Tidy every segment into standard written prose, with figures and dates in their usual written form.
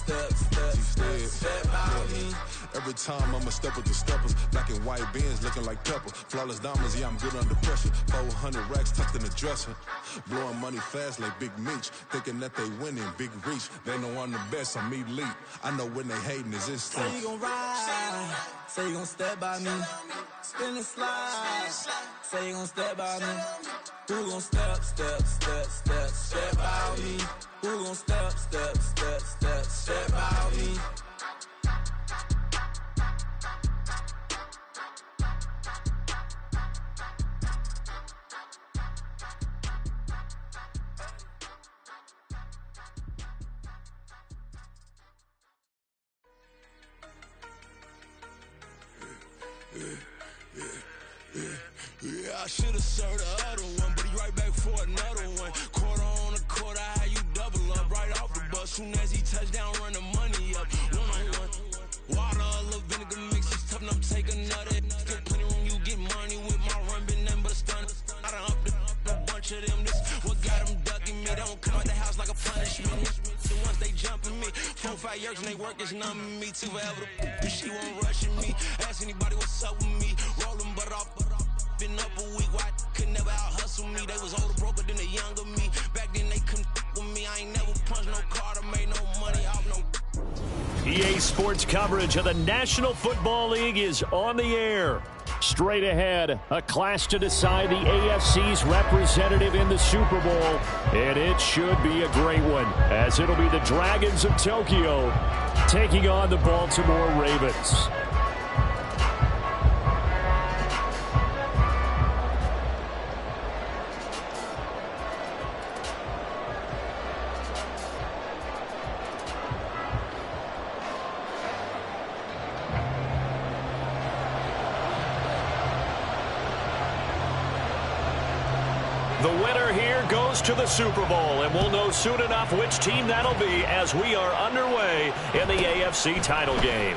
step out me. Every time I'ma step with the steppers, black and white beans looking like pepper. Flawless diamonds, yeah, I'm good under pressure. 400 racks tucked in the dresser. Blowing money fast like Big Meech. Thinking that they winning, big reach. They know I'm the best, I'm elite. I know when they hating is instinct. Say you gon' ride, say you gon' step by me. Spin and slide, say you gon' step by me. Who gon' step by me? Who gon' step by me? Yeah, I should've served the other one, but he right back for another one. Quarter on a quarter, how you double up right off the bus. Soon as he touch down, run the money up. One-on-one. Water, a little vinegar mix, it's tough enough, take another. Get plenty room, you get money with my run, been nothing but a stun. I done up a bunch of them, this what got them ducking me. They don't come out the house like a punishment. So once they jumping me, 4-5 years and they work is numbing me. Too forever the she won't rushing me. Ask anybody what's up with me. Rolling butt off. Been up a week, why could never out hustle me? They was older, broker than the younger me. Back then they couldn't with me. I ain't never punched no card or made no money off no. EA Sports coverage of the National Football League is on the air. Straight ahead, a clash to decide the AFC's representative in the Super Bowl. And it should be a great one, as it'll be the Dragons of Tokyo taking on the Baltimore Ravens. The winner here goes to the Super Bowl, and we'll know soon enough which team that'll be as we are underway in the AFC title game.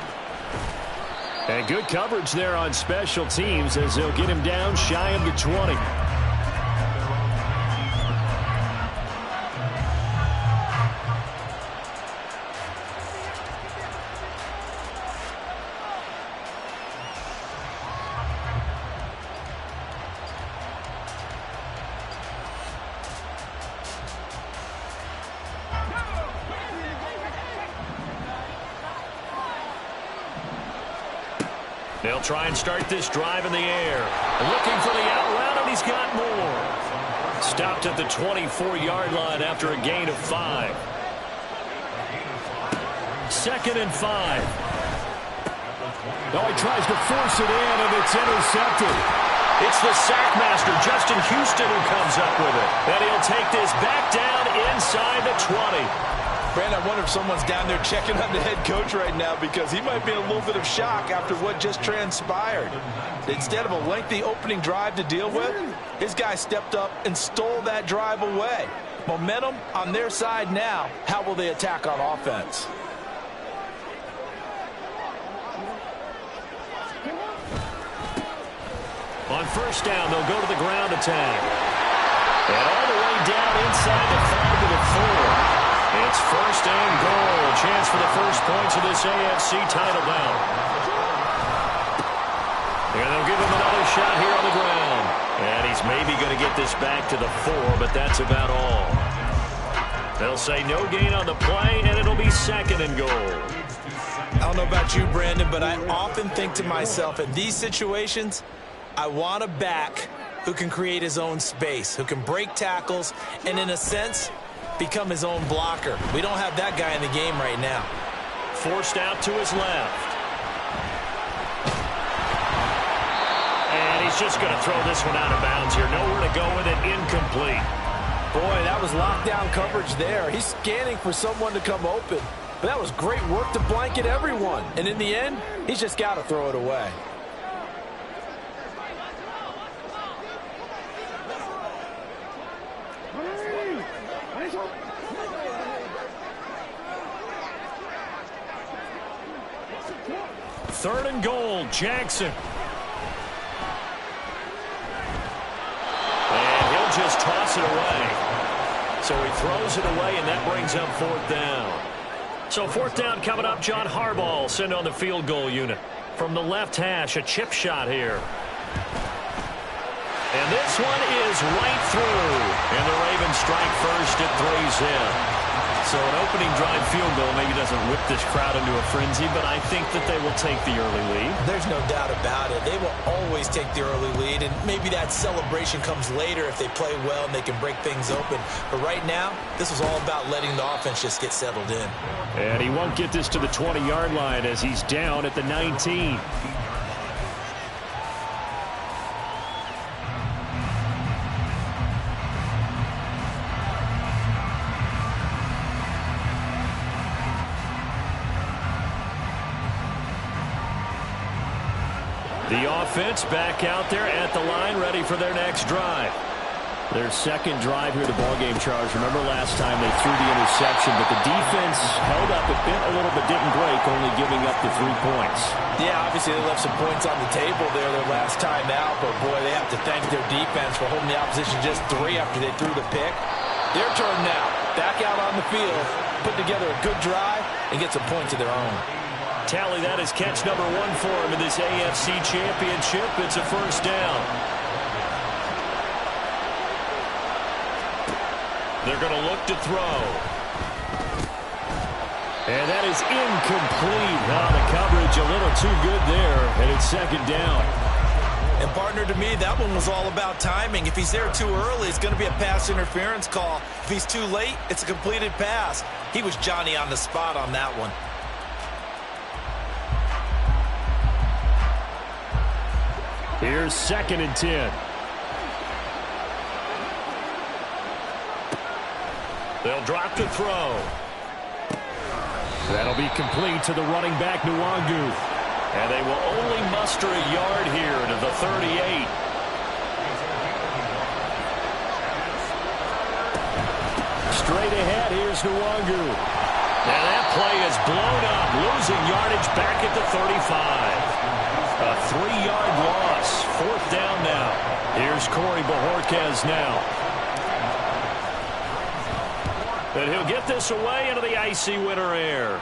And good coverage there on special teams as they'll get him down shy of the 20. They'll try and start this drive in the air. Looking for the out route, and he's got more. Stopped at the 24-yard line after a gain of 5. 2nd and 5. Now he tries to force it in, and it's intercepted. It's the sack master, Justin Houston, who comes up with it. And he'll take this back down inside the 20. Brandon, I wonder if someone's down there checking on the head coach right now, because he might be in a little bit of shock after what just transpired. Instead of a lengthy opening drive to deal with, his guy stepped up and stole that drive away. Momentum on their side now. How will they attack on offense? On first down, they'll go to the ground attack. And all the way down inside the 5 to the 4. It's 1st and goal. Chance for the first points of this AFC title bout. And they'll give him another shot here on the ground. And he's maybe going to get this back to the 4, but that's about all. They'll say no gain on the play, and it'll be 2nd and goal. I don't know about you, Brandon, but I often think to myself, in these situations, I want a back who can create his own space, who can break tackles, and in a sense, become his own blocker. We don't have that guy in the game right now. Forced out to his left. And he's just going to throw this one out of bounds here. Nowhere to go with it. Incomplete. Boy, that was lockdown coverage there. He's scanning for someone to come open. But that was great work to blanket everyone. And in the end, he's just got to throw it away. Third and goal, Jackson. And he'll just toss it away. So he throws it away, and that brings up 4th down. So fourth down coming up. John Harbaugh sent on the field goal unit. From the left hash, a chip shot here. And this one is right through. And the Ravens strike first. It 3's in. So an opening drive field goal maybe doesn't whip this crowd into a frenzy, but I think that they will take the early lead. There's no doubt about it. They will always take the early lead, and maybe that celebration comes later if they play well and they can break things open. But right now, this was all about letting the offense just get settled in. And he won't get this to the 20-yard line as he's down at the 19. The offense back out there at the line, ready for their next drive. Their second drive here, the ballgame, Charles. Remember last time they threw the interception, but the defense held up. It bent a little but didn't break, only giving up the 3 points. Yeah, obviously they left some points on the table there their last time out, but boy, they have to thank their defense for holding the opposition just 3 after they threw the pick. Their turn now. Back out on the field, put together a good drive, and get some points of their own. Tally, that is catch number 1 for him in this AFC Championship. It's a first down. They're going to look to throw. And that is incomplete. The coverage a little too good there, and it's second down. And partner, to me, that one was all about timing. If he's there too early, it's going to be a pass interference call. If he's too late, it's a completed pass. He was Johnny on the spot on that one. Here's 2nd and 10. They'll drop to throw. That'll be complete to the running back, Nwangu. And they will only muster a yard here to the 38. Straight ahead, here's Nwangu. And that play is blown up, losing yardage back at the 35. A 3-yard loss. 4th down now. Here's Corey Bojorquez now. And he'll get this away into the icy winter air.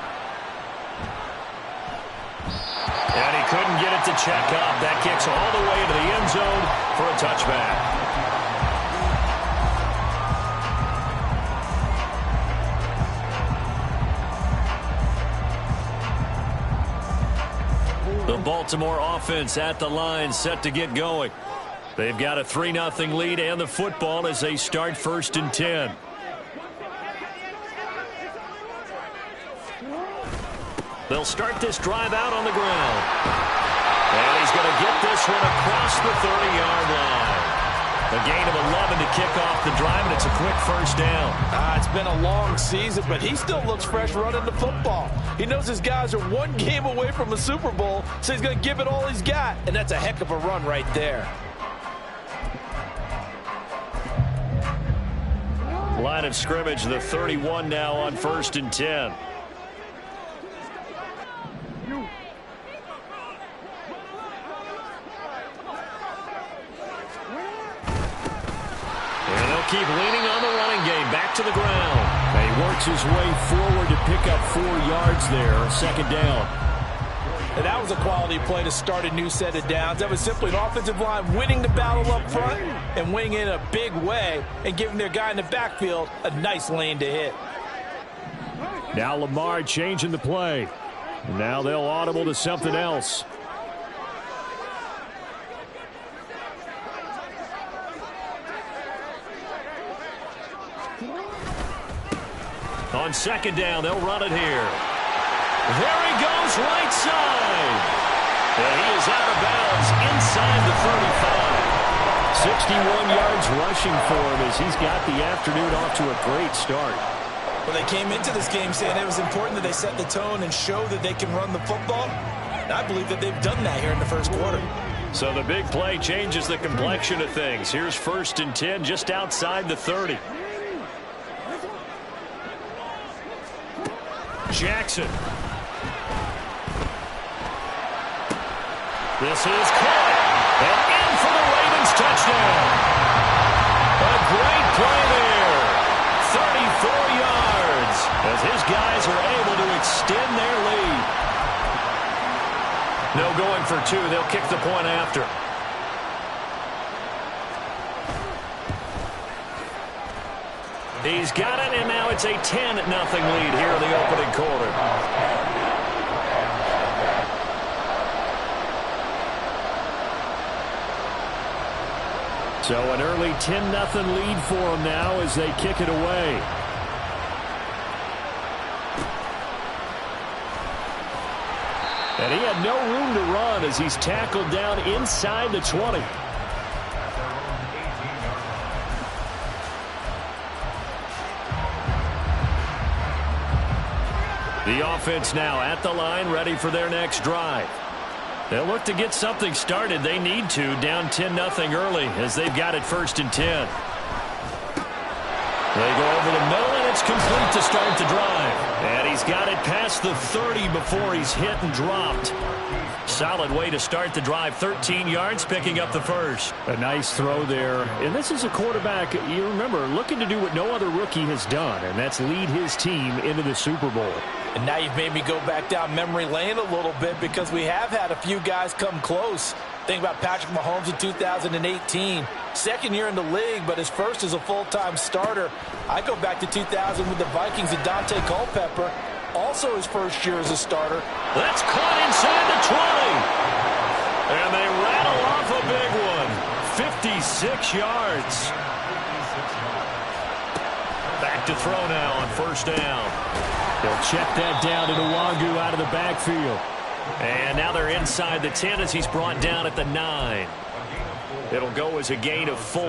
And he couldn't get it to check up. That kicks all the way into the end zone for a touchback. The Baltimore offense at the line, set to get going. They've got a 3-0 lead and the football as they start 1st and 10. They'll start this drive out on the ground. And he's going to get this one across the 30-yard line. A gain of 11 to kick off the drive, and it's a quick first down. It's been a long season, but he still looks fresh running the football. He knows his guys are 1 game away from a Super Bowl, so he's going to give it all he's got, and that's a heck of a run right there. Line of scrimmage, the 31 now on 1st and 10. Keep leaning on the running game. Back to the ground. And he works his way forward to pick up 4 yards there. 2nd down. And that was a quality play to start a new set of downs. That was simply an offensive line winning the battle up front and winning in a big way and giving their guy in the backfield a nice lane to hit. Now Lamar changing the play. Now they'll audible to something else. On 2nd down, they'll run it here. There he goes, right side. And he is out of bounds inside the 35. 61 yards rushing for him as he's got the afternoon off to a great start. Well, they came into this game saying it was important that they set the tone and show that they can run the football. And I believe that they've done that here in the first quarter. So the big play changes the complexion of things. Here's 1st and 10 just outside the 30. Jackson. This is caught. And in for the Ravens touchdown. A great play there. 34 yards as his guys are able to No going for two. They'll kick the point after. He's got it, and now it's a 10-0 lead here in the opening quarter. So an early 10-0 lead for them now as they kick it away. And he had no room to run as he's tackled down inside the 20. The offense now at the line, ready for their next drive. They'll look to get something started. They need to, down 10-0 early as they've got it 1st and 10. They go over the middle, and it's complete to start the drive. And he's got it past the 30 before he's hit and dropped. Solid way to start the drive. 13 yards, picking up the first. A nice throw there. And this is a quarterback, you remember, looking to do what no other rookie has done, and that's lead his team into the Super Bowl. And now you've made me go back down memory lane a little bit because we have had a few guys come close. Think about Patrick Mahomes in 2018. Second year in the league, but his first as a full-time starter. I go back to 2000 with the Vikings and Dante Culpepper. Also his first year as a starter. That's caught inside the 20. And they rattle off a big one. 56 yards. Back to throw now on 1st down. They'll check that down to Nwangu out of the backfield. And now they're inside the 10 as he's brought down at the 9. It'll go as a gain of 4,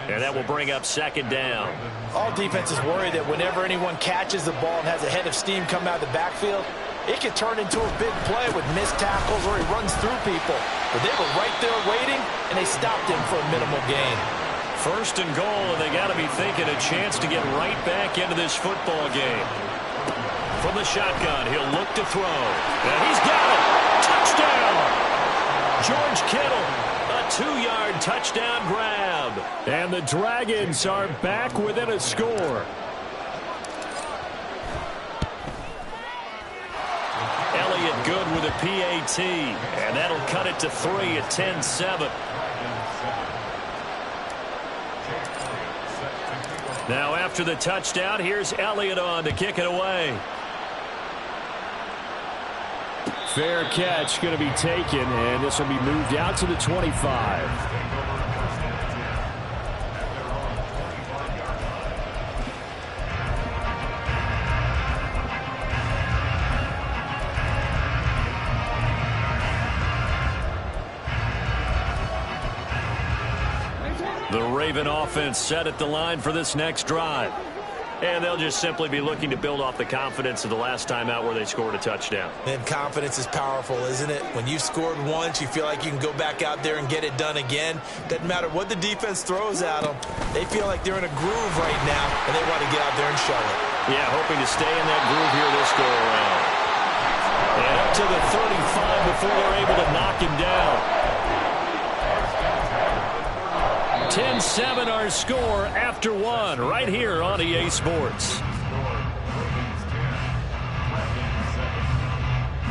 and that will bring up 2nd down. All defenses worry that whenever anyone catches the ball and has a head of steam come out of the backfield, it can turn into a big play with missed tackles or he runs through people. But they were right there waiting, and they stopped him for a minimal gain. 1st and goal, and they got to be thinking a chance to get right back into this football game. From the shotgun, he'll look to throw. And he's got it. Touchdown! George Kittle, a 2-yard touchdown grab. And the Dragons are back within a score. Elliott good with a PAT. And that'll cut it to 3 at 10-7. Now after the touchdown, here's Elliott on to kick it away. Fair catch going to be taken, and this will be moved out to the 25. The Raven offense set at the line for this next drive. And they'll just simply be looking to build off the confidence of the last time out where they scored a touchdown. And confidence is powerful, isn't it? When you've scored once, you feel like you can go back out there and get it done again. Doesn't matter what the defense throws at them. They feel like they're in a groove right now, and they want to get out there and show it. Yeah, hoping to stay in that groove here this go-around. And up to the 35 before they're able to knock him down. 10-7 our score after 1 right here on EA Sports.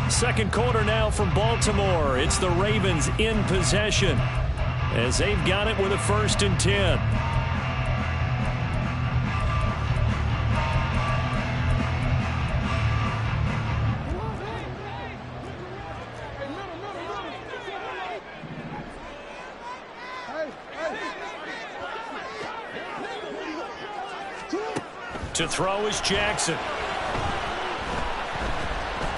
Second quarter now from Baltimore. It's the Ravens in possession as they've got it with a 1st and 10. To throw is Jackson.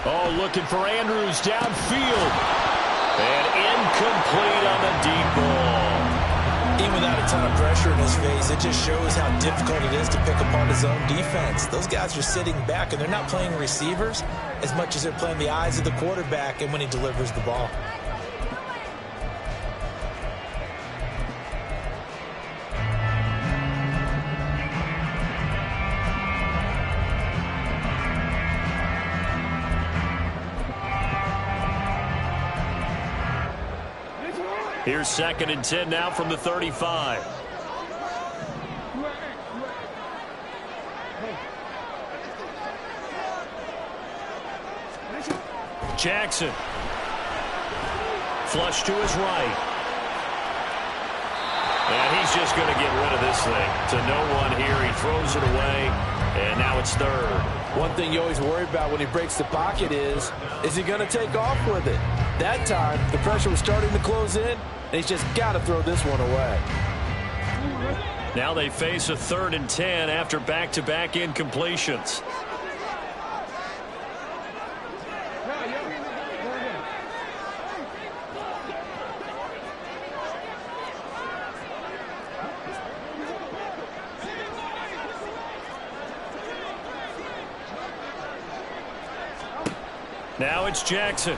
Oh, looking for Andrews downfield. And incomplete on the deep ball. Even without a ton of pressure in his face, it just shows how difficult it is to pick apart his own defense. Those guys are sitting back, and they're not playing receivers as much as they're playing the eyes of the quarterback and when he delivers the ball. Here's 2nd and 10 now from the 35. Jackson. flush to his right. And he's just going to get rid of this thing to no one here. He throws it away, and now it's third. One thing you always worry about when he breaks the pocket is he going to take off with it? That time, the pressure was starting to close in, and he's just got to throw this one away. Now they face a 3rd and 10 after back-to-back incompletions. Now it's Jackson.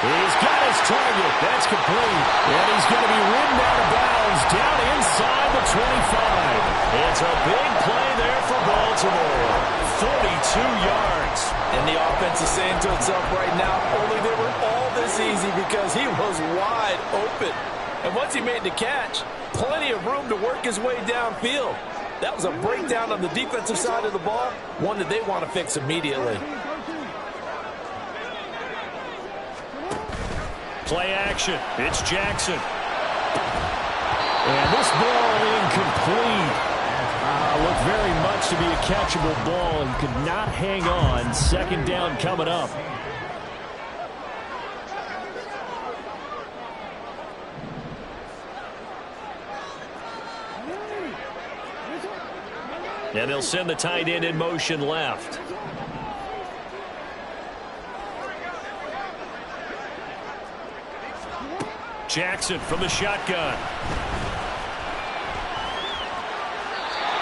He's got his target. That's complete. And he's going to be ridden out of bounds down inside the 25. It's a big play there for Baltimore. 42 yards. And the offense is saying to itself right now, only they were all this easy because he was wide open. And once he made the catch, plenty of room to work his way downfield. That was a breakdown on the defensive side of the ball, one that they want to fix immediately. Play action. It's Jackson. And this ball incomplete. Looked very much to be a catchable ball. He could not hang on. 2nd down coming up. And they'll send the tight end in motion left. Jackson from the shotgun.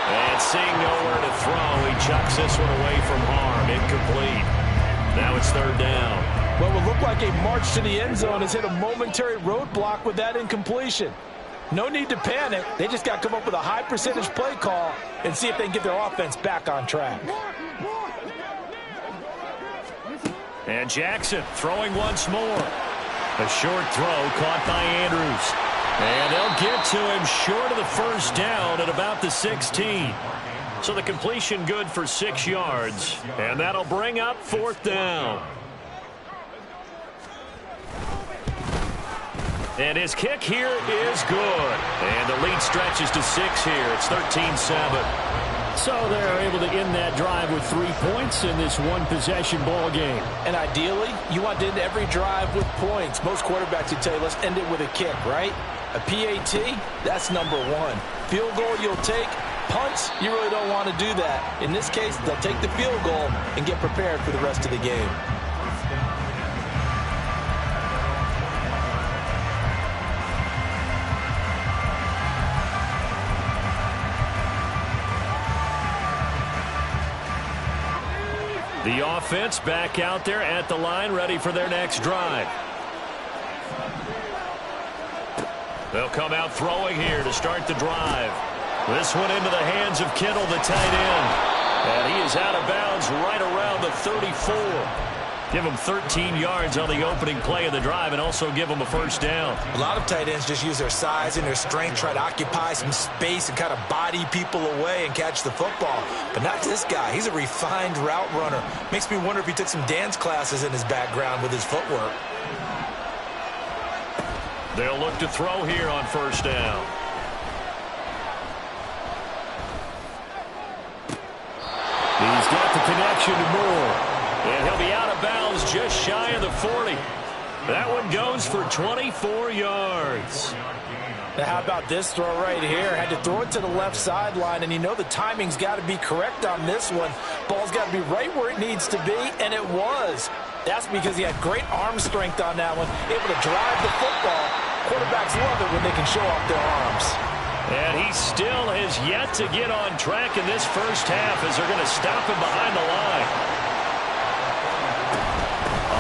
And seeing nowhere to throw, he chucks this one away from harm. Incomplete. Now it's 3rd down. What would look like a march to the end zone has hit a momentary roadblock with that incompletion. No need to panic. They just got to come up with a high percentage play call and see if they can get their offense back on track. And Jackson throwing once more. A short throw caught by Andrews. And they'll get to him short of the 1st down at about the 16. So the completion good for 6 yards. And that'll bring up 4th down. And his kick here is good. And the lead stretches to 6 here. It's 13-7. So they're able to end that drive with 3 points in this one-possession ball game. And ideally, you want to end every drive with points. Most quarterbacks would tell you, let's end it with a kick, right? A PAT, that's number 1. Field goal you'll take. Punts, you really don't want to do that. In this case, they'll take the field goal and get prepared for the rest of the game. The offense back out there at the line, ready for their next drive. They'll come out throwing here to start the drive. This one into the hands of Kittle, the tight end. And he is out of bounds right around the 34. Give him 13 yards on the opening play of the drive and also give him a 1st down. A lot of tight ends just use their size and their strength, try to occupy some space and kind of body people away and catch the football. But not this guy. He's a refined route runner. Makes me wonder if he took some dance classes in his background with his footwork. They'll look to throw here on 1st down. He's got the connection to Moore. And he'll be out of bounds just shy of the 40. That one goes for 24 yards. Now how about this throw right here? Had to throw it to the left sideline, and you know the timing's got to be correct on this one. Ball's got to be right where it needs to be, and it was. That's because he had great arm strength on that one, able to drive the football. Quarterbacks love it when they can show off their arms. And he still has yet to get on track in this 1st half as they're going to stop him behind the line.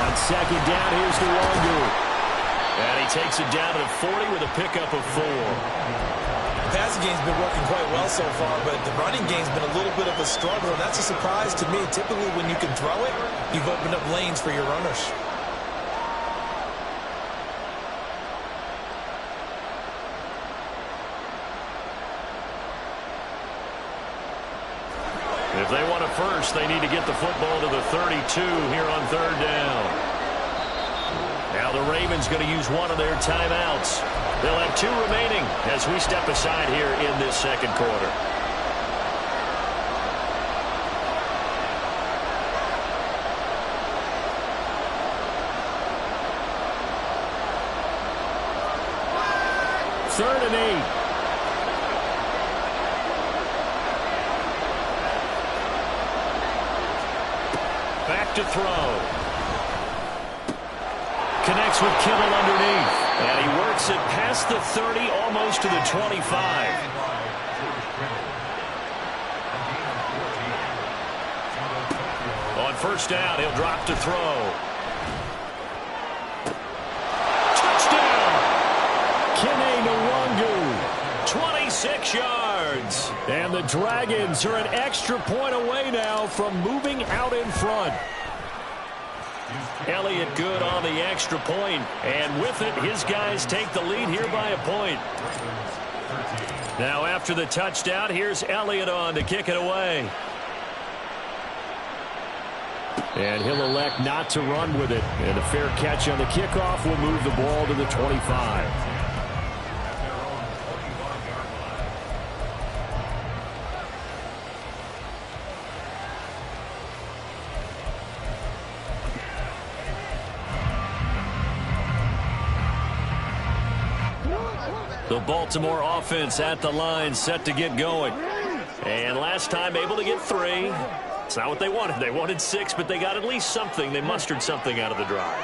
On 2nd down, here's the Longo. And he takes it down to the 40 with a pickup of 4. The passing game's been working quite well so far, but the running game's been a little bit of a struggle, and that's a surprise to me. Typically, when you can throw it, you've opened up lanes for your runners. If they want a 1st, they need to get the football to the 32 here on 3rd down. Now the Ravens going to use one of their timeouts. They'll have 2 remaining as we step aside here in this second quarter. Third and 8. Back to throw. Connects with Kittle underneath. And he works it past the 30, almost to the 25. On first down, he'll drop to throw. Touchdown! Kene Nwangu, 26 yards. And the Dragons are an extra point away now from moving out in front. Elliott good on the extra point, and with it, his guys take the lead here by a point. Now after the touchdown, here's Elliott on to kick it away. And he'll elect not to run with it. And a fair catch on the kickoff will move the ball to the 25. The Baltimore offense at the line, set to get going. And last time able to get 3. It's not what they wanted. They wanted 6, but they got at least something. They mustered something out of the drive.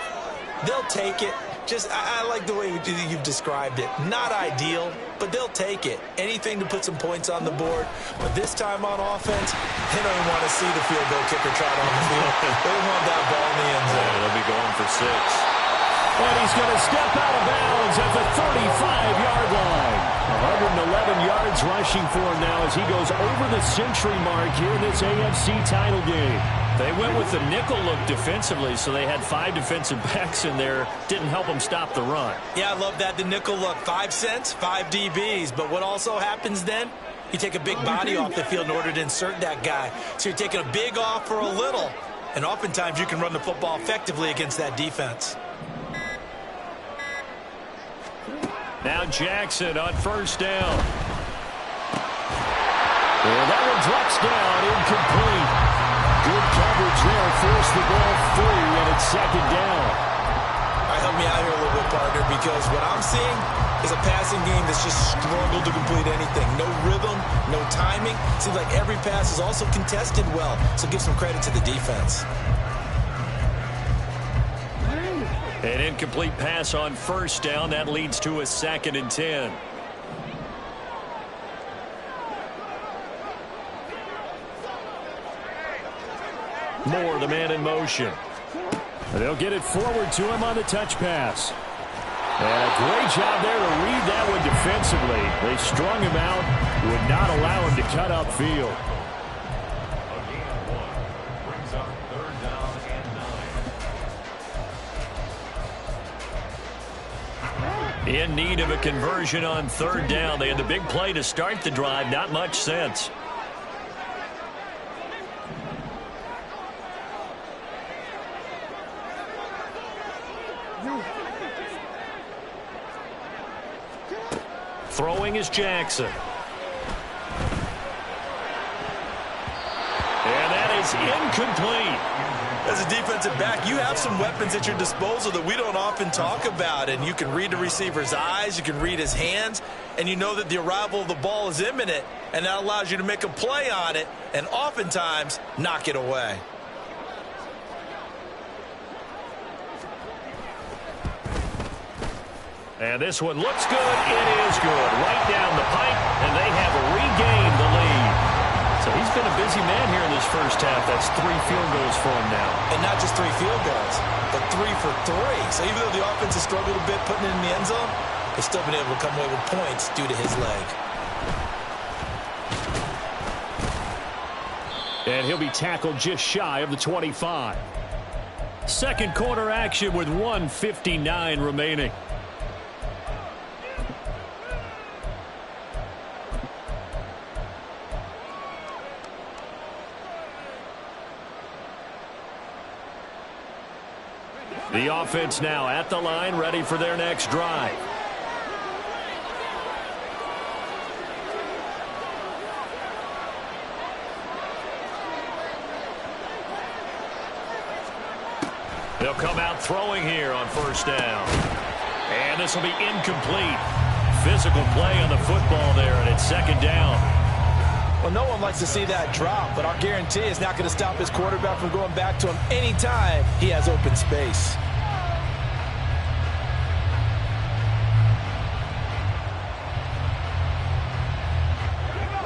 They'll take it. I like the way you've described it. Not ideal, but they'll take it. Anything to put some points on the board. But this time on offense, they don't even want to see the field goal kicker trot on the field. They want that ball in the end zone. Yeah, they'll be going for 6. And he's going to step out of bounds at the 35-yard line. 111 yards rushing for him now as he goes over the century mark here in this AFC title game. They went with the nickel look defensively, so they had 5 defensive backs in there. Didn't help them stop the run. Yeah, I love that, the nickel look. 5 cents, 5 DBs. But what also happens then? You take a big body off the field in order to insert that guy. So you're taking a big off for a little. And oftentimes you can run the football effectively against that defense. Now Jackson on first down. And that one drops down, incomplete. Good coverage there, forced the ball free, and it's second down. All right, help me out here a little bit, partner, because what I'm seeing is a passing game that's just struggled to complete anything. No rhythm, no timing. Seems like every pass is also contested well, so give some credit to the defense. An incomplete pass on first down. That leads to a 2nd and 10. Moore, the man in motion. They'll get it forward to him on the touch pass. And a great job there to read that one defensively. They strung him out, would not allow him to cut upfield. In need of a conversion on third down. They had the big play to start the drive. Not much sense. Throwing is Jackson. And that is incomplete. As a defensive back, you have some weapons at your disposal that we don't often talk about. And you can read the receiver's eyes, you can read his hands, and you know that the arrival of the ball is imminent, and that allows you to make a play on it and oftentimes knock it away. And this one looks good. It is good. Right down the pipe, and they have regained the lead. So he's been a busy man here in this first half. That's 3 field goals for him now. And not just 3 field goals, but 3 for 3. So even though the offense has struggled a bit putting it in the end zone, they've still been able to come away with points due to his leg. And he'll be tackled just shy of the 25. Second quarter action with 1:59 remaining. The offense now at the line, ready for their next drive. They'll come out throwing here on first down. And this will be incomplete. Physical play on the football there, and it's second down. Well, no one likes to see that drop, but our guarantee is not going to stop his quarterback from going back to him anytime he has open space.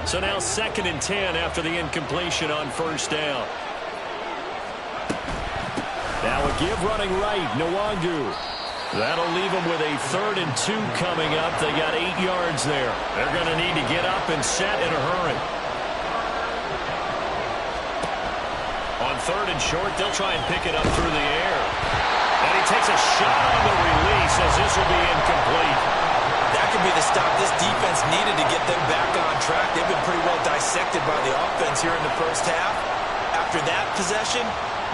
So now 2nd and 10 after the incompletion on first down. Now a give running right, Nwangu. That'll leave them with a 3rd and 2 coming up. They got 8 yards there. They're going to need to get up and set in a hurry. On 3rd and short, they'll try and pick it up through the air. And he takes a shot on the release as this will be incomplete. That could be the stop this defense needed to get them back on track. They've been pretty well dissected by the offense here in the first half. After that possession,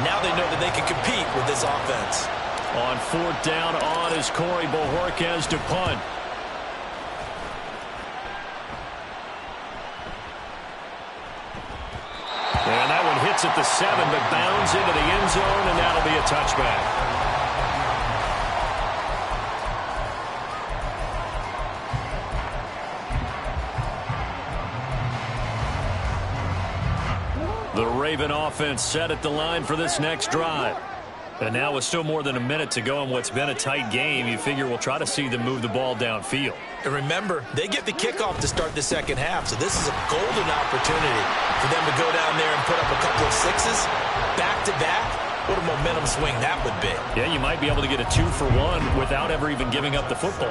now they know that they can compete with this offense. On 4th down on is Corey Bojorquez to punt. And that one hits at the 7, but bounds into the end zone, and that'll be a touchback. The Raven offense set at the line for this next drive. And now with still more than a minute to go in what's been a tight game, you figure we'll try to see them move the ball downfield. And remember, they get the kickoff to start the second half, so this is a golden opportunity for them to go down there and put up a couple of sixes back-to-back. What a momentum swing that would be. Yeah, you might be able to get a 2-for-1 without ever even giving up the football.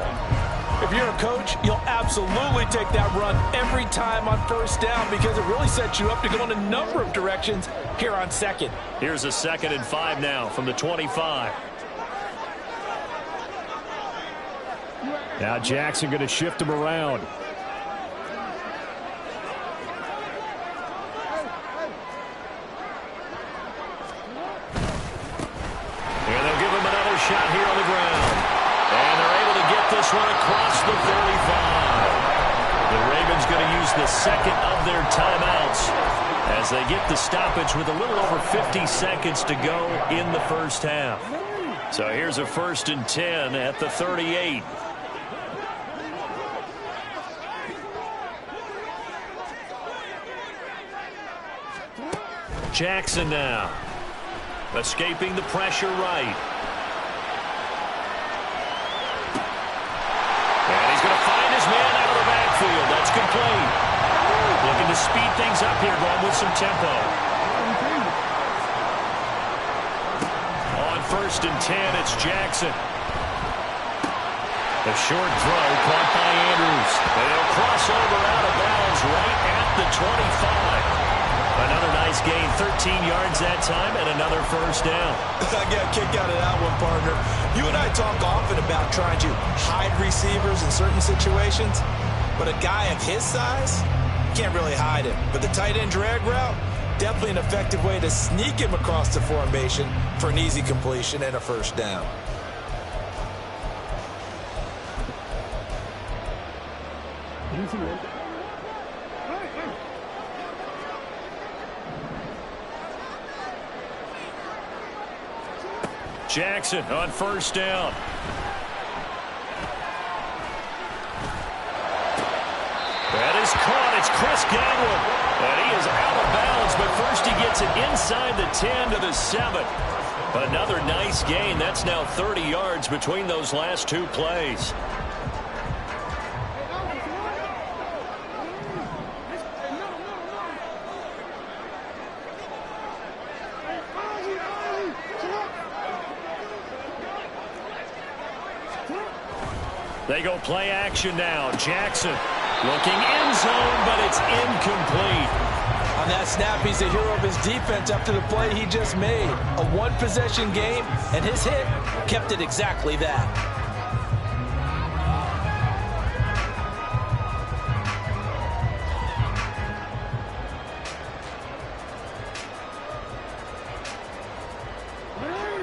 If you're a coach, you'll absolutely take that run every time on first down because it really sets you up to go in a number of directions here on 2nd. Here's a 2nd and 5 now from the 25. Now Jackson going to shift him around. And they'll give him another shot here on the ground. And they're able to get this one across the 35. The Ravens going to use the 2nd of their timeouts as they get the stoppage with a little over 50 seconds to go in the first half. So here's a 1st and 10 at the 38. Jackson now. Escaping the pressure right. And he's going to find his man out of the backfield. That's complete. Looking to speed things up here, going with some tempo. On 1st and 10, it's Jackson. The short throw caught by Andrews. And he'll cross over out of bounds right at the 25. Another nice gain, 13 yards that time, and another first down. I got a kick out of that one, partner. You and I talk often about trying to hide receivers in certain situations, but a guy of his size can't really hide him. But the tight end drag route, definitely an effective way to sneak him across the formation for an easy completion and a first down. Jackson on first down. That is caught. It's Chris Godwin. And he is out of bounds, but first he gets it inside the 10 to the 7. Another nice gain. That's now 30 yards between those last 2 plays. They go play action now. Jackson looking end zone, but it's incomplete. On that snap, he's the hero of his defense after the play he just made. A one-possession game, and his hit kept it exactly that.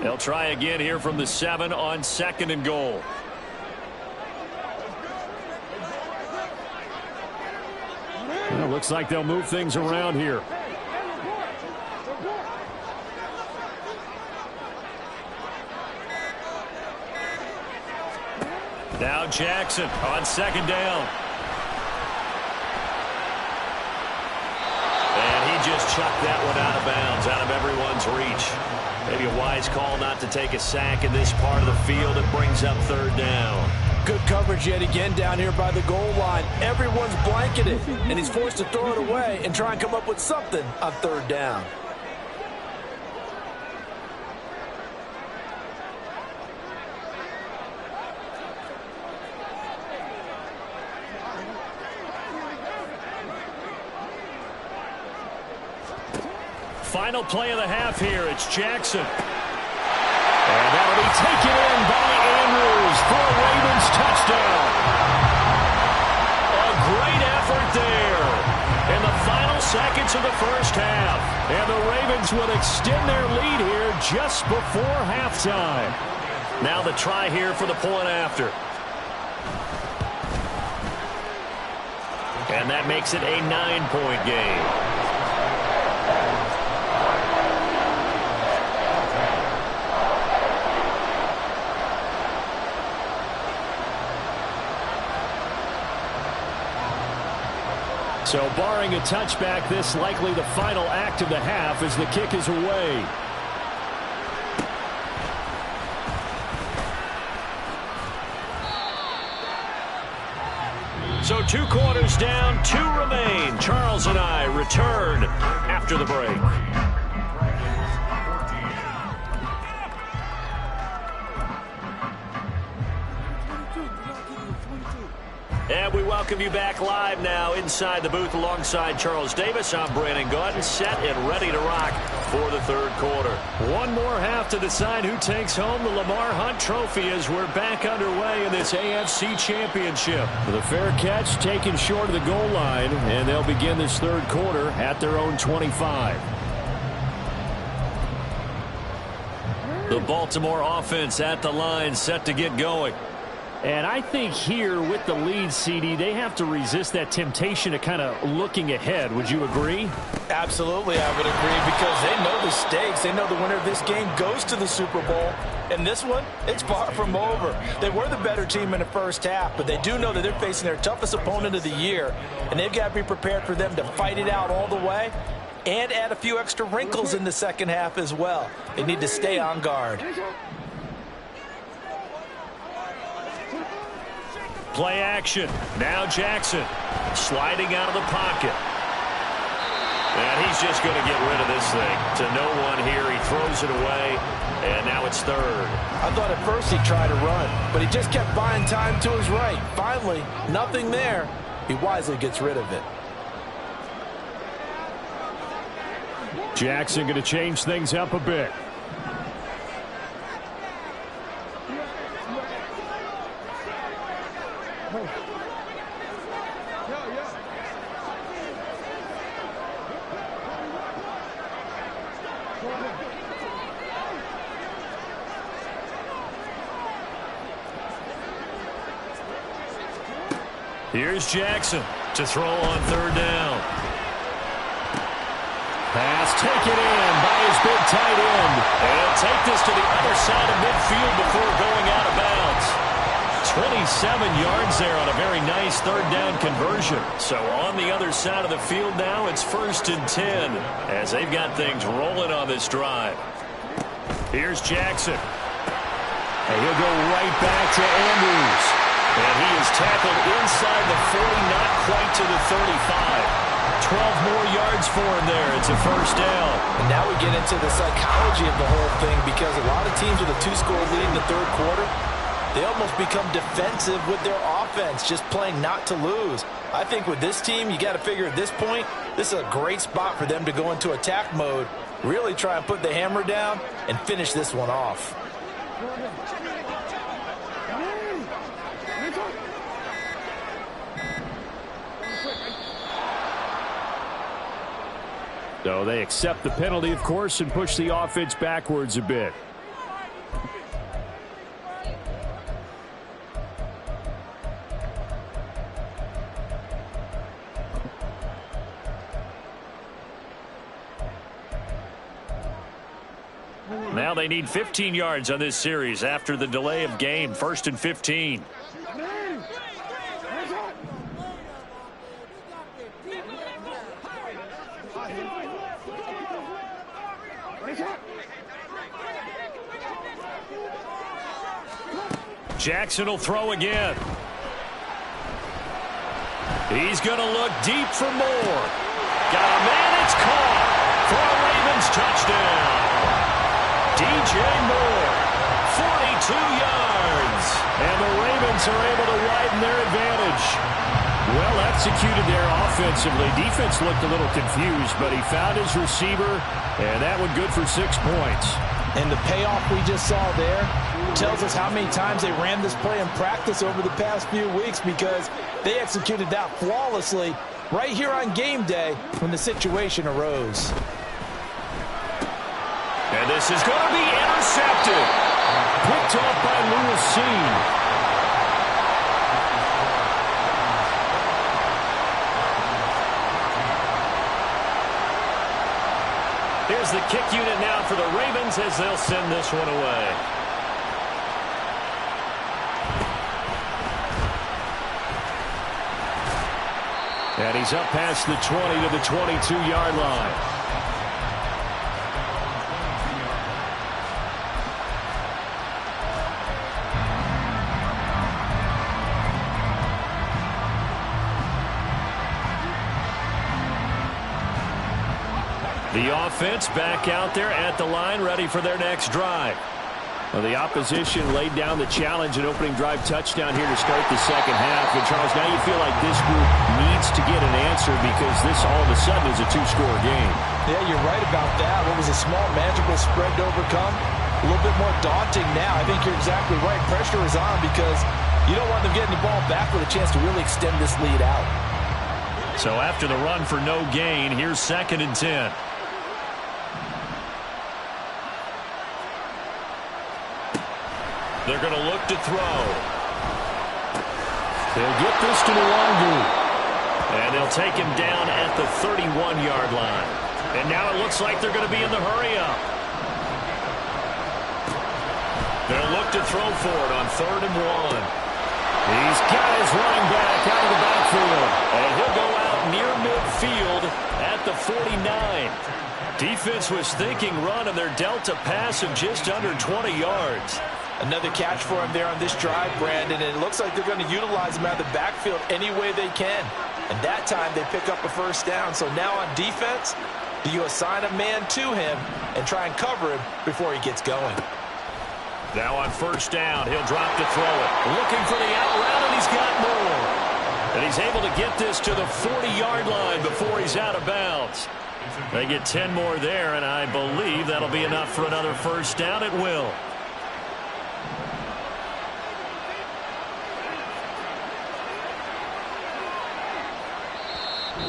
They'll try again here from the 7 on 2nd and goal. Well, looks like they'll move things around here. Now Jackson on 2nd down. And he just chucked that one out of bounds, out of everyone's reach. Maybe a wise call not to take a sack in this part of the field. It brings up 3rd down. Good coverage yet again down here by the goal line. Everyone's blanketed, and he's forced to throw it away and try and come up with something on 3rd down. Final play of the half here. It's Jackson. And that'll be taken in by Andrews for a Ravens touchdown. A great effort there in the final seconds of the first half. And the Ravens will extend their lead here just before halftime. Now the try here for the point after. And that makes it a 9-point game. So barring a touchback, this likely the final act of the half as the kick is away. So 2 quarters down, 2 remain. Charles and I return after the break. And we welcome you back live now inside the booth alongside Charles Davis. I'm Brandon Gaudin, set and ready to rock for the 3rd quarter. One more half to decide who takes home the Lamar Hunt Trophy as we're back underway in this AFC Championship. With a fair catch taken short of the goal line, and they'll begin this 3rd quarter at their own 25. The Baltimore offense at the line, set to get going. And I think here with the lead, CD, they have to resist that temptation of kind of looking ahead. Would you agree? Absolutely, I would agree, because they know the stakes. They know the winner of this game goes to the Super Bowl. And this one, it's far from over. They were the better team in the first half, but they do know that they're facing their toughest opponent of the year. And they've got to be prepared for them to fight it out all the way and add a few extra wrinkles in the second half as well. They need to stay on guard. Play action. Now Jackson sliding out of the pocket. And he's just going to get rid of this thing to no one here. He throws it away, and now it's 3rd. I thought at first he'd try to run, but he just kept buying time to his right. Finally, nothing there. He wisely gets rid of it. Jackson going to change things up a bit. Here's Jackson to throw on 3rd down. Pass taken in by his big tight end. And he'll take this to the other side of midfield before going out of bounds. 27 yards there on a very nice 3rd down conversion. So on the other side of the field now, it's 1st and 10 as they've got things rolling on this drive. Here's Jackson. And he'll go right back to Andrews. And he is tackled inside the 40, not quite to the 35. 12 more yards for him there. It's a 1st down. And now we get into the psychology of the whole thing, because a lot of teams with a 2-score lead in the 3rd quarter, they almost become defensive with their offense, just playing not to lose. I think with this team, you got to figure at this point, this is a great spot for them to go into attack mode, really try and put the hammer down and finish this one off. So they accept the penalty, of course, and push the offense backwards a bit. Now they need 15 yards on this series after the delay of game. 1st and 15. Jackson will throw again. He's going to look deep for more. Got a man, it's caught for a Ravens touchdown. DJ Moore, 42 yards. And the Ravens are able to widen their advantage. Well executed there offensively. Defense looked a little confused, but he found his receiver, and that one good for 6 points. And the payoff we just saw there tells us how many times they ran this play in practice over the past few weeks, because they executed that flawlessly right here on game day when the situation arose. And this is going to be intercepted. Picked off by Lewis Cine. Here's the kick unit now for the Ravens as they'll send this one away. And he's up past the 20 to the 22-yard line. The offense back out there at the line, ready for their next drive. Well, the opposition laid down the challenge, an opening drive touchdown here to start the second half. And, Charles, now you feel like this group needs to get an answer because this all of a sudden is a two-score game. Yeah, you're right about that. What was a small, manageable spread to overcome, a little bit more daunting now. I think you're exactly right. Pressure is on because you don't want them getting the ball back with a chance to really extend this lead out. So after the run for no gain, here's 2nd and 10. They're going to look to throw. They'll get this to Nwangwu. And they'll take him down at the 31-yard line. And now it looks like they're going to be in the hurry-up. They'll look to throw for it on 3rd and 1. He's got his running back out of the backfield. And he'll go out near midfield at the 49. Defense was thinking run, and they're dealt a pass of just under 20 yards. Another catch for him there on this drive, Brandon, and it looks like they're going to utilize him out of the backfield any way they can. And that time they pick up a first down. So now on defense, do you assign a man to him and try and cover him before he gets going? Now on 1st down, he'll drop to throw it. Looking for the out route, and he's got more. And he's able to get this to the 40-yard line before he's out of bounds. They get 10 more there, and I believe that'll be enough for another first down. It will.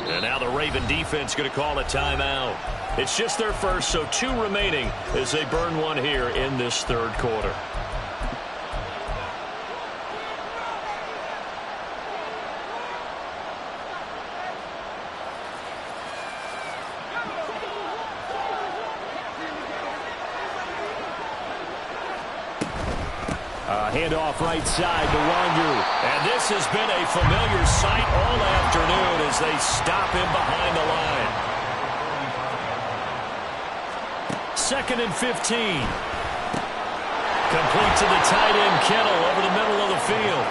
And now the Raven defense going to call a timeout. It's just their first, so 2 remaining as they burn one here in this 3rd quarter. Handoff right side to Nwangwu. And this has been a familiar sight all afternoon as they stop him behind the line. 2nd and 15. Complete to the tight end, Kittle, over the middle of the field.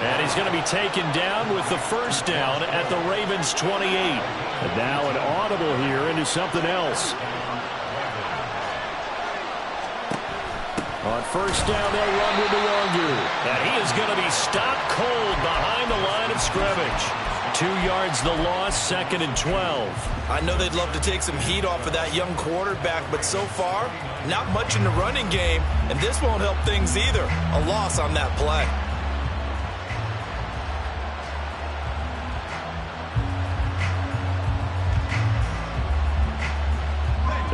And he's going to be taken down with the first down at the Ravens' 28. And now an audible here into something else. On 1st down, they'll run with Nwangwu. And he is going to be stopped cold behind the line of scrimmage. 2 yards the loss, 2nd and 12. I know they'd love to take some heat off of that young quarterback, but so far, not much in the running game, and this won't help things either. A loss on that play.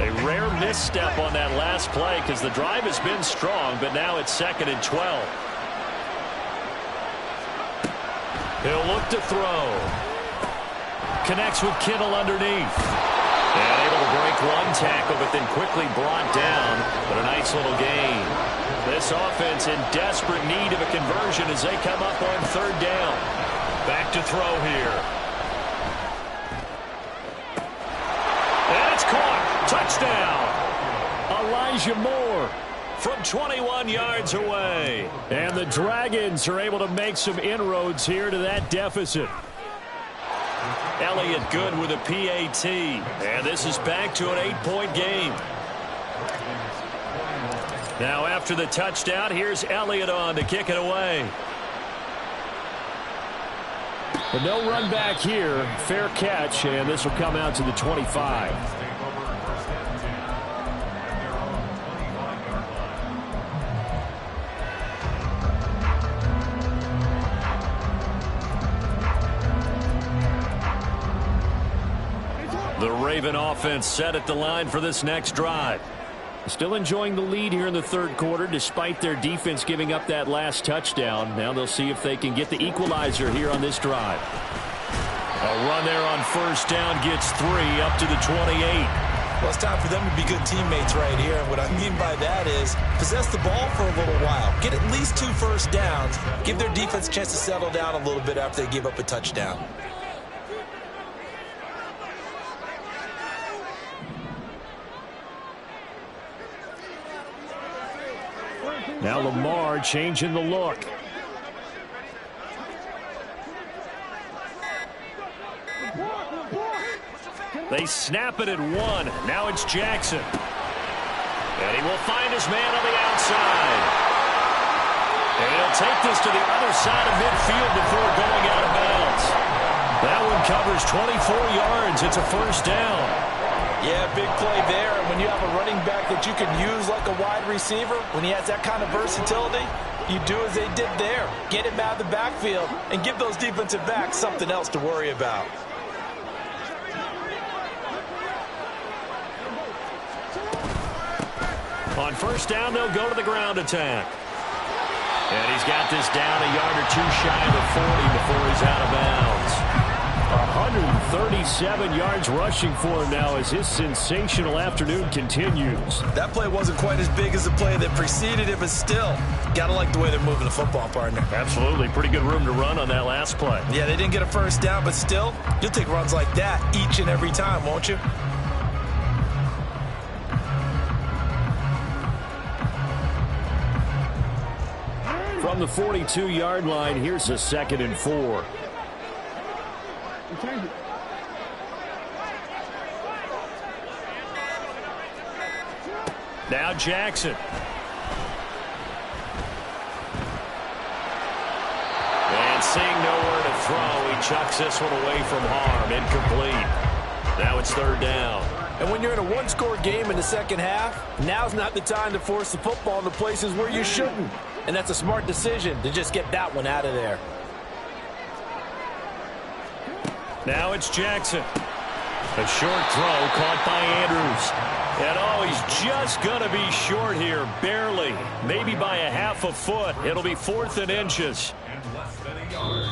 A rare misstep on that last play because the drive has been strong, but now it's 2nd and 12. He'll look to throw. Connects with Kittle underneath. And able to break one tackle, but then quickly brought down. But a nice little gain. This offense in desperate need of a conversion as they come up on 3rd down. Back to throw here. And it's caught. Touchdown. Elijah Moore from 21 yards away. And the Dragons are able to make some inroads here to that deficit. Elliott good with a PAT. And this is back to an 8-point game. Now after the touchdown, here's Elliott on to kick it away. But no run back here. Fair catch, and this will come out to the 25. The Raven offense set at the line for this next drive. Still enjoying the lead here in the 3rd quarter despite their defense giving up that last touchdown. Now they'll see if they can get the equalizer here on this drive. A run there on 1st down gets 3 up to the 28. Well, it's time for them to be good teammates right here. And what I mean by that is possess the ball for a little while. Get at least 2 first downs. Give their defense a chance to settle down a little bit after they give up a touchdown. Now Lamar changing the look. They snap it at 1. Now it's Jackson. And he will find his man on the outside. And he'll take this to the other side of midfield before going out of bounds. That one covers 24 yards. It's a 1st down. Yeah, big play there. And when you have a running back that you can use like a wide receiver, when he has that kind of versatility, you do as they did there. Get him out of the backfield and give those defensive backs something else to worry about. On 1st down, they'll go to the ground attack. And he's got this down a yard or 2 shy of the 40 before he's out of bounds. 137 yards rushing for him now as his sensational afternoon continues. That play wasn't quite as big as the play that preceded it, but still, gotta like the way they're moving the football, partner. Absolutely. Pretty good room to run on that last play. Yeah, they didn't get a 1st down, but still, you'll take runs like that each and every time, won't you? From the 42-yard line, here's a 2nd and 4. Now Jackson. And seeing nowhere to throw, he chucks this one away from harm. Incomplete. Now it's 3rd down. And when you're in a 1-score game in the 2nd half, now's not the time to force the football into places where you shouldn't. And that's a smart decision to just get that one out of there. Now it's Jackson. A short throw caught by Andrews. And oh, he's just going to be short here, barely. Maybe by a half a foot. It'll be 4th and inches.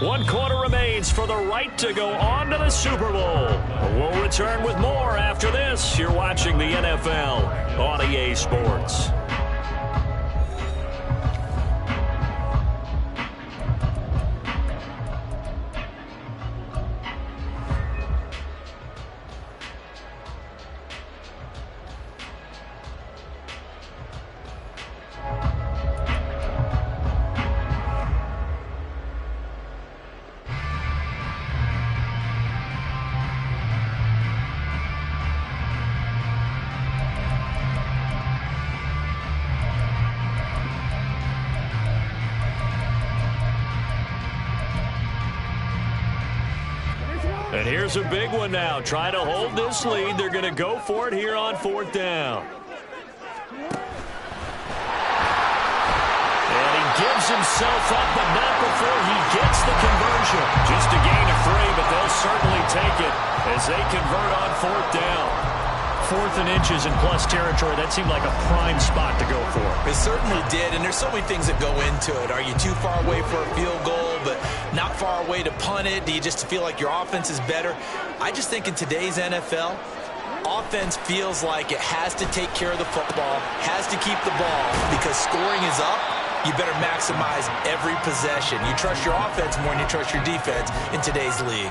1 quarter remains for the right to go on to the Super Bowl. We'll return with more after this. You're watching the NFL on EA Sports. And here's a big one now. Trying to hold this lead. They're going to go for it here on 4th down. And he gives himself up, but not before he gets the conversion. Just a gain of 3, but they'll certainly take it as they convert on 4th down. 4th and inches in plus territory, that seemed like a prime spot to go for. It certainly did, and there's so many things that go into it. Are you too far away for a field goal, but not far away to punt it? Do you just feel like your offense is better? I just think in today's NFL, offense feels like it has to take care of the football, has to keep the ball, because scoring is up. You better maximize every possession. You trust your offense more than you trust your defense in today's league.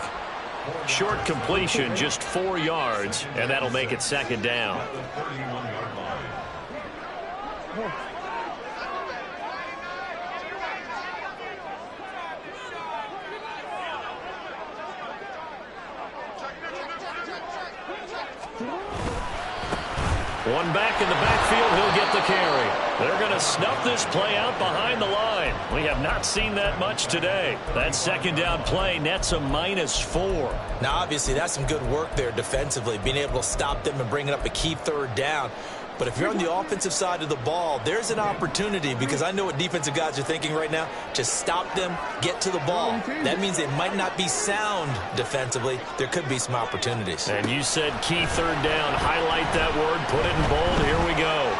Short completion, just 4 yards, and that'll make it 2nd down. One back in the backfield, he'll get the carry. They're going to snuff this play out behind the line. We have not seen that much today. That 2nd down play nets a -4. Now, obviously, that's some good work there defensively, being able to stop them and bringing up a key 3rd down. But if you're on the offensive side of the ball, there's an opportunity, because I know what defensive guys are thinking right now. Just stop them, get to the ball. That means they might not be sound defensively. There could be some opportunities. And you said key 3rd down. Highlight that word. Put it in bold. Here we go.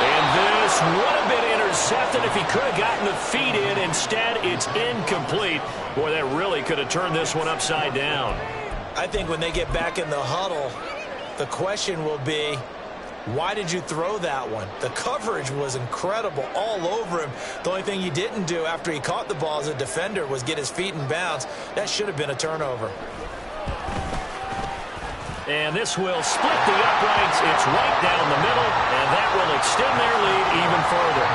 And this would have been intercepted if he could have gotten the feet in. Instead, it's incomplete. Boy, that really could have turned this one upside down. I think when they get back in the huddle, the question will be, why did you throw that one? The coverage was incredible all over him. The only thing he didn't do after he caught the ball as a defender was get his feet in bounds. That should have been a turnover. And this will split the uprights. It's right down the middle, and that will extend their lead even further.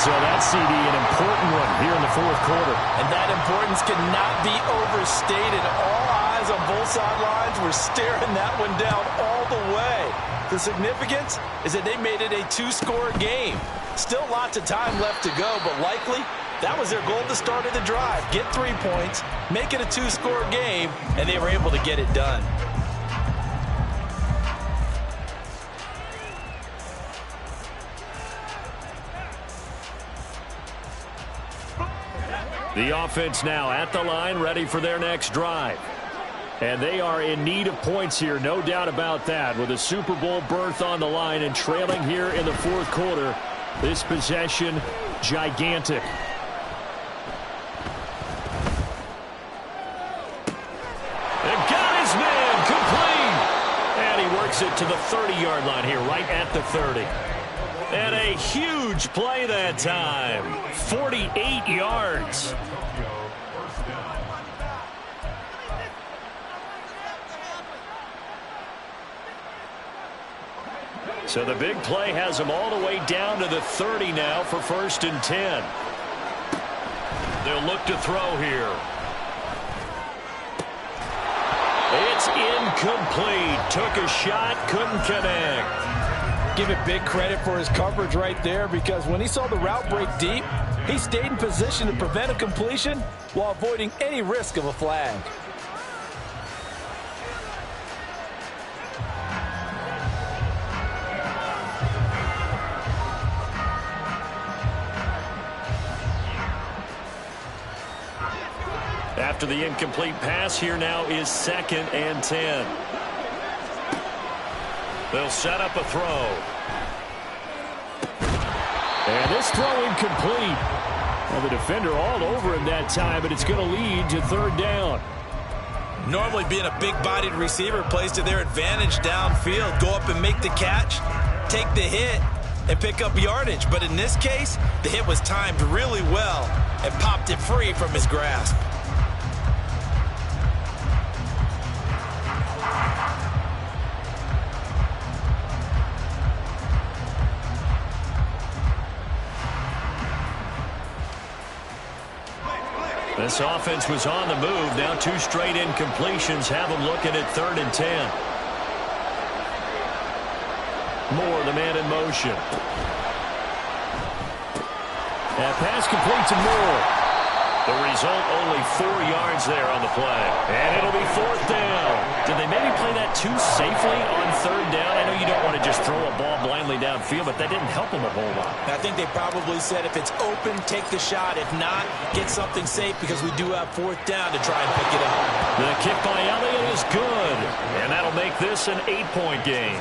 So that CD, an important one here in the 4th quarter. And that importance cannot be overstated. All eyes on both sidelines were staring that one down all the way. The significance is that they made it a 2-score game. Still lots of time left to go, but likely that was their goal at the start of the drive. Get 3 points, make it a 2-score game, and they were able to get it done. The offense now at the line, ready for their next drive. And they are in need of points here, no doubt about that. With a Super Bowl berth on the line and trailing here in the 4th quarter, this possession, gigantic. And got his man, complete. And he works it to the 30-yard line here, right at the 30. And a huge play that time. 48 yards. So the big play has them all the way down to the 30 now for 1st and 10. They'll look to throw here. It's incomplete. Took a shot, couldn't connect. Give it big credit for his coverage right there, because when he saw the route break deep, he stayed in position to prevent a completion while avoiding any risk of a flag. After the incomplete pass, here now is 2nd and 10. They'll set up a throw. And this throw incomplete. Well, the defender all over him that time, but it's going to lead to 3rd down. Normally being a big-bodied receiver plays to their advantage downfield. Go up and make the catch, take the hit, and pick up yardage. But in this case, the hit was timed really well and popped it free from his grasp. This offense was on the move. Now 2 straight incompletions have them looking at 3rd and 10. Moore, the man in motion. That pass complete to Moore. The result, only 4 yards there on the play. And it'll be 4th down. Did they maybe play that too safely on 3rd down? I know you don't want to just throw a ball blindly downfield, but that didn't help them a whole lot. I think they probably said if it's open, take the shot. If not, get something safe because we do have 4th down to try and pick it up. The kick by Elliott is good. And that'll make this an 8-point game.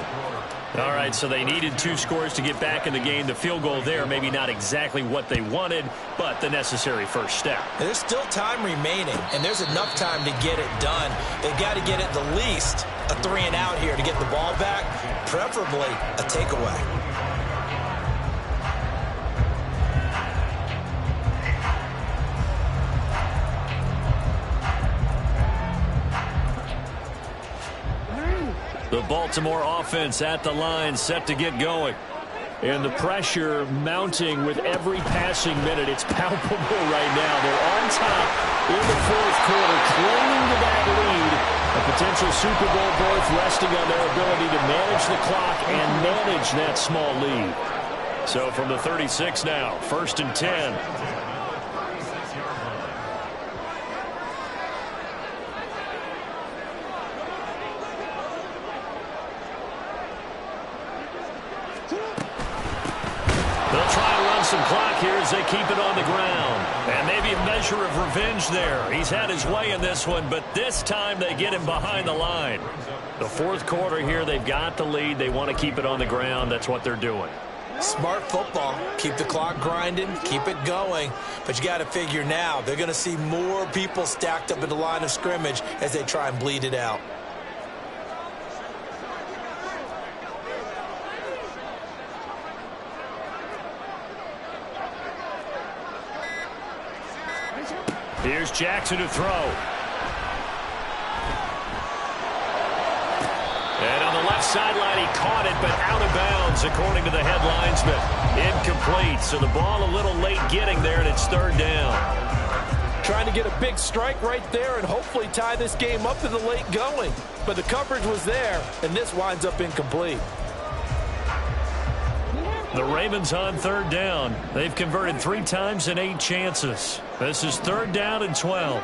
All right, so they needed 2 scores to get back in the game. The field goal there, maybe not exactly what they wanted, but the necessary first step. There's still time remaining, and there's enough time to get it done. They've got to get at the least a 3-and-out here to get the ball back, preferably a takeaway. The Baltimore offense at the line, set to get going. And the pressure mounting with every passing minute. It's palpable right now. They're on top in the 4th quarter, clinging to that lead. A potential Super Bowl berth resting on their ability to manage the clock and manage that small lead. So from the 36 now, 1st and 10. Some clock here as they keep it on the ground. And maybe a measure of revenge there. He's had his way in this one, but this time they get him behind the line. The 4th quarter here, they've got the lead. They want to keep it on the ground. That's what they're doing. Smart football. Keep the clock grinding. Keep it going. But you got to figure now, they're going to see more people stacked up at the line of scrimmage as they try and bleed it out. Here's Jackson to throw. And on the left sideline, he caught it, but out of bounds, according to the head linesman. Incomplete, so the ball a little late getting there, and it's 3rd down. Trying to get a big strike right there and hopefully tie this game up in the late going. But the coverage was there, and this winds up incomplete. The Ravens on 3rd down. They've converted 3 times in 8 chances. This is 3rd down and 12.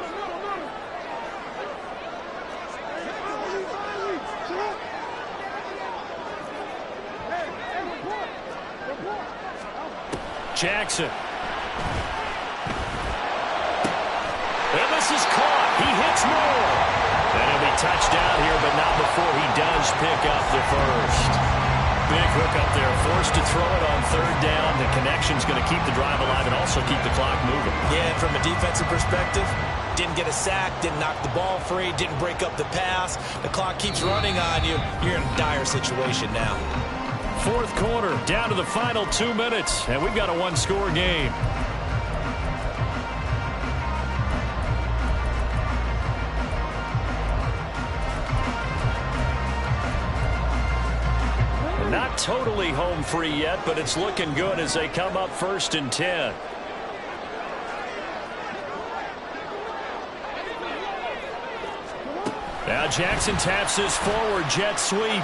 Jackson. And this is caught. He hits more. And it'll be touchdown here, but not before he does pick up the first. Big hook up there, forced to throw it on 3rd down. The connection's going to keep the drive alive and also keep the clock moving. Yeah, and from a defensive perspective, didn't get a sack, didn't knock the ball free, didn't break up the pass. The clock keeps running on you. You're in a dire situation now. 4th quarter, down to the final 2 minutes, and we've got a 1-score game. Not totally home free yet, but it's looking good as they come up 1st and 10. Now Jackson taps his forward jet sweep. They'll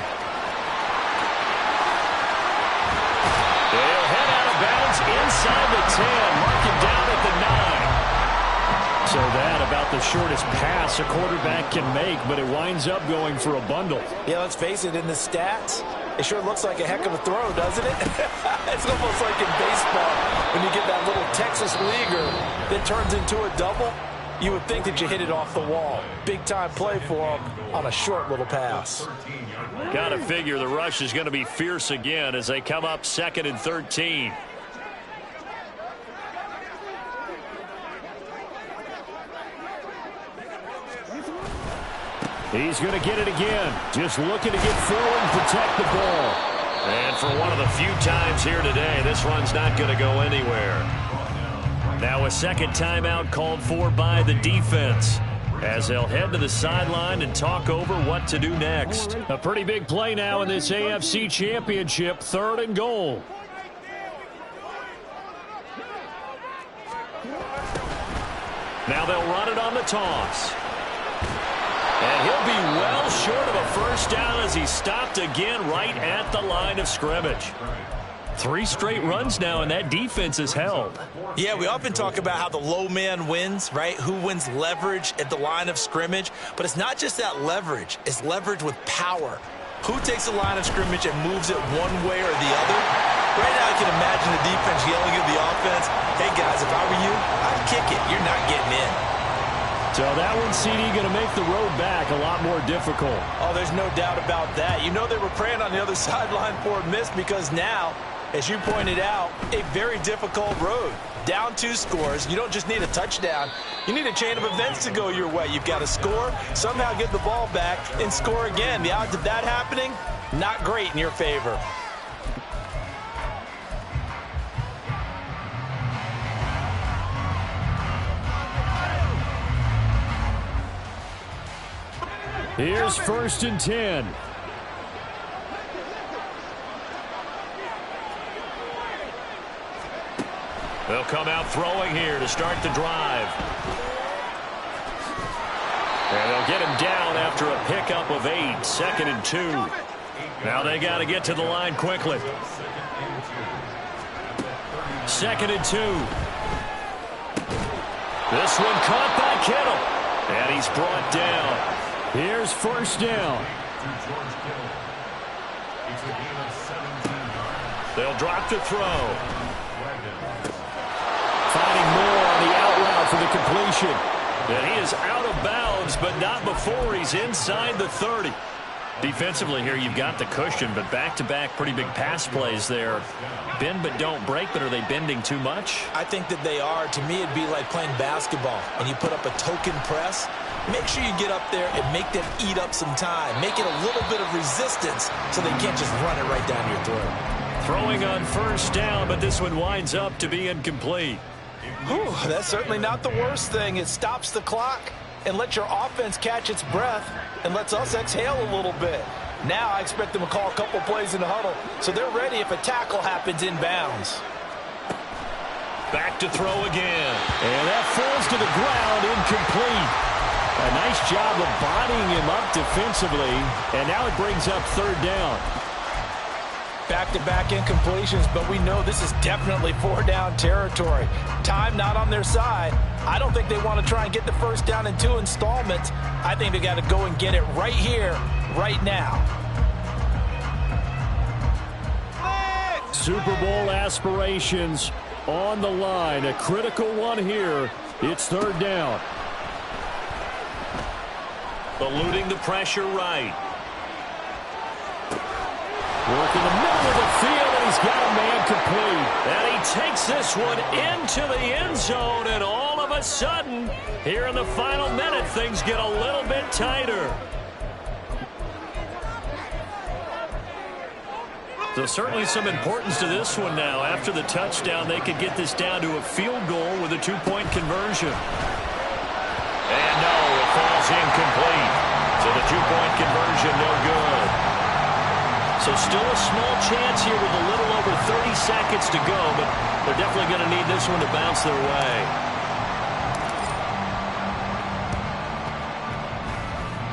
head out of bounds inside the 10, marking down at the 9. So that about the shortest pass a quarterback can make, but it winds up going for a bundle. Yeah, let's face it, in the stats, it sure looks like a heck of a throw, doesn't it? It's almost like in baseball when you get that little Texas leaguer that turns into a double. You would think that you hit it off the wall. Big-time play for him on a short little pass. Got to figure the rush is going to be fierce again as they come up 2nd and 13. He's going to get it again. Just looking to get forward and protect the ball. And for one of the few times here today, this one's not going to go anywhere. Now a second timeout called for by the defense as they'll head to the sideline and talk over what to do next. A pretty big play now in this AFC Championship, 3rd and goal. Now they'll run it on the toss. And he'll be well short of a first down as he's stopped again right at the line of scrimmage. 3 straight runs now, and that defense is held. Yeah, we often talk about how the low man wins, right? Who wins leverage at the line of scrimmage. But it's not just that leverage. It's leverage with power. Who takes the line of scrimmage and moves it one way or the other? Right now, I can imagine the defense yelling at the offense, hey, guys, if I were you, I'd kick it. You're not getting in. So that one, CD, going to make the road back a lot more difficult. Oh, there's no doubt about that. You know they were praying on the other sideline for a miss because now, as you pointed out, a very difficult road. Down 2 scores. You don't just need a touchdown. You need a chain of events to go your way. You've got to score, somehow get the ball back, and score again. The odds of that happening, not great in your favor. Here's 1st and 10. They'll come out throwing here to start the drive. And they'll get him down after a pickup of 8, 2nd and 2. Now they got to get to the line quickly. 2nd and 2. This one caught by Kittle. And he's brought down. Here's 1st down. They'll drop to throw. Finding more on the out route for the completion. And he is out of bounds, but not before he's inside the 30. Defensively here, you've got the cushion, but back-to-back pretty big pass plays there. Bend but don't break, but are they bending too much? I think that they are. To me, it'd be like playing basketball, and you put up a token press. Make sure you get up there and make them eat up some time. Make it a little bit of resistance so they can't just run it right down your throat. Throwing on 1st down, but this one winds up to be incomplete. Whew, that's certainly not the worst thing. It stops the clock and lets your offense catch its breath and lets us exhale a little bit. Now I expect them to call a couple plays in the huddle so they're ready if a tackle happens in bounds. Back to throw again. And that falls to the ground, incomplete. A nice job of bodying him up defensively, and now it brings up 3rd down. Back-to-back incompletions, but we know this is definitely 4-down territory. Time not on their side. I don't think they want to try and get the 1st down in 2 installments. I think they got to go and get it right here, right now. Super Bowl aspirations on the line. A critical one here. It's 3rd down. Eluding the pressure right. Working the middle of the field, and he's got a man complete. And he takes this one into the end zone, and all of a sudden, here in the final minute, things get a little bit tighter. So certainly some importance to this one now. After the touchdown, they could get this down to a field goal with a 2-point conversion. And no, it falls incomplete. So the 2-point conversion, no good. So still a small chance here with a little over 30 seconds to go, but they're definitely going to need this one to bounce their way.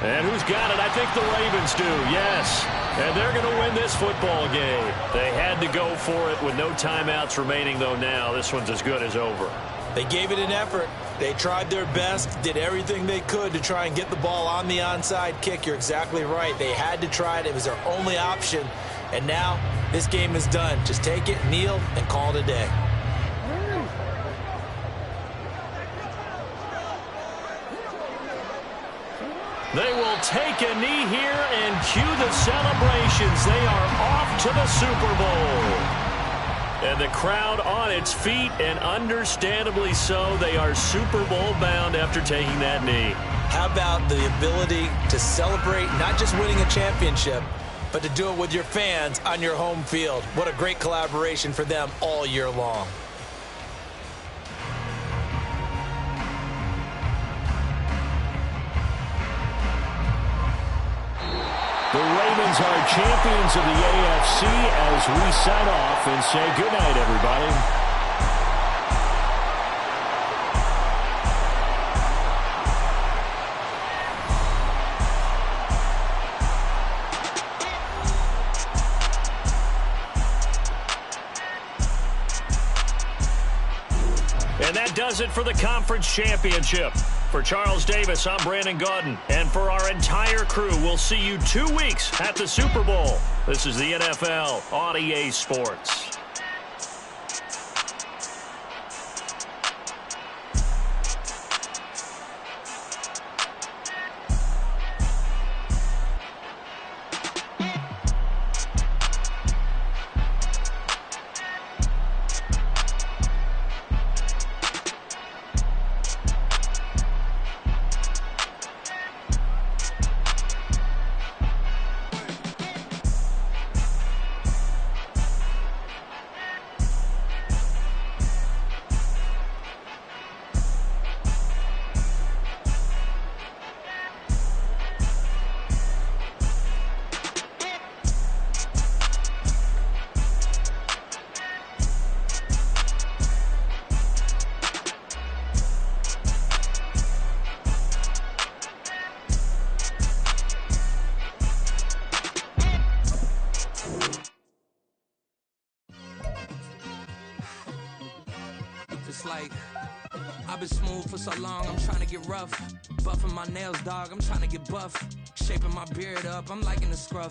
And who's got it? I think the Ravens do, yes. And they're going to win this football game. They had to go for it with no timeouts remaining, though now. This one's as good as over. They gave it an effort. They tried their best, did everything they could to try and get the ball on the onside kick. You're exactly right. They had to try it. It was their only option. And now this game is done. Just take it, kneel, and call it a day. They will take a knee here and cue the celebrations. They are off to the Super Bowl. And the crowd on its feet, and understandably so. They are Super Bowl bound after taking that knee. How about the ability to celebrate not just winning a championship, but to do it with your fans on your home field? What a great collaboration for them all year long. The Ravens are champions of the AFC as we sign off and say goodnight, everybody. And that does it for the conference championship. For Charles Davis, I'm Brandon Gaudin. And for our entire crew, we'll see you 2 weeks at the Super Bowl. This is the NFL on EA Sports. Like, I've been smooth for so long, I'm trying to get rough. Buffing my nails, dog, I'm trying to get buff. Shaping my beard up, I'm liking the scruff.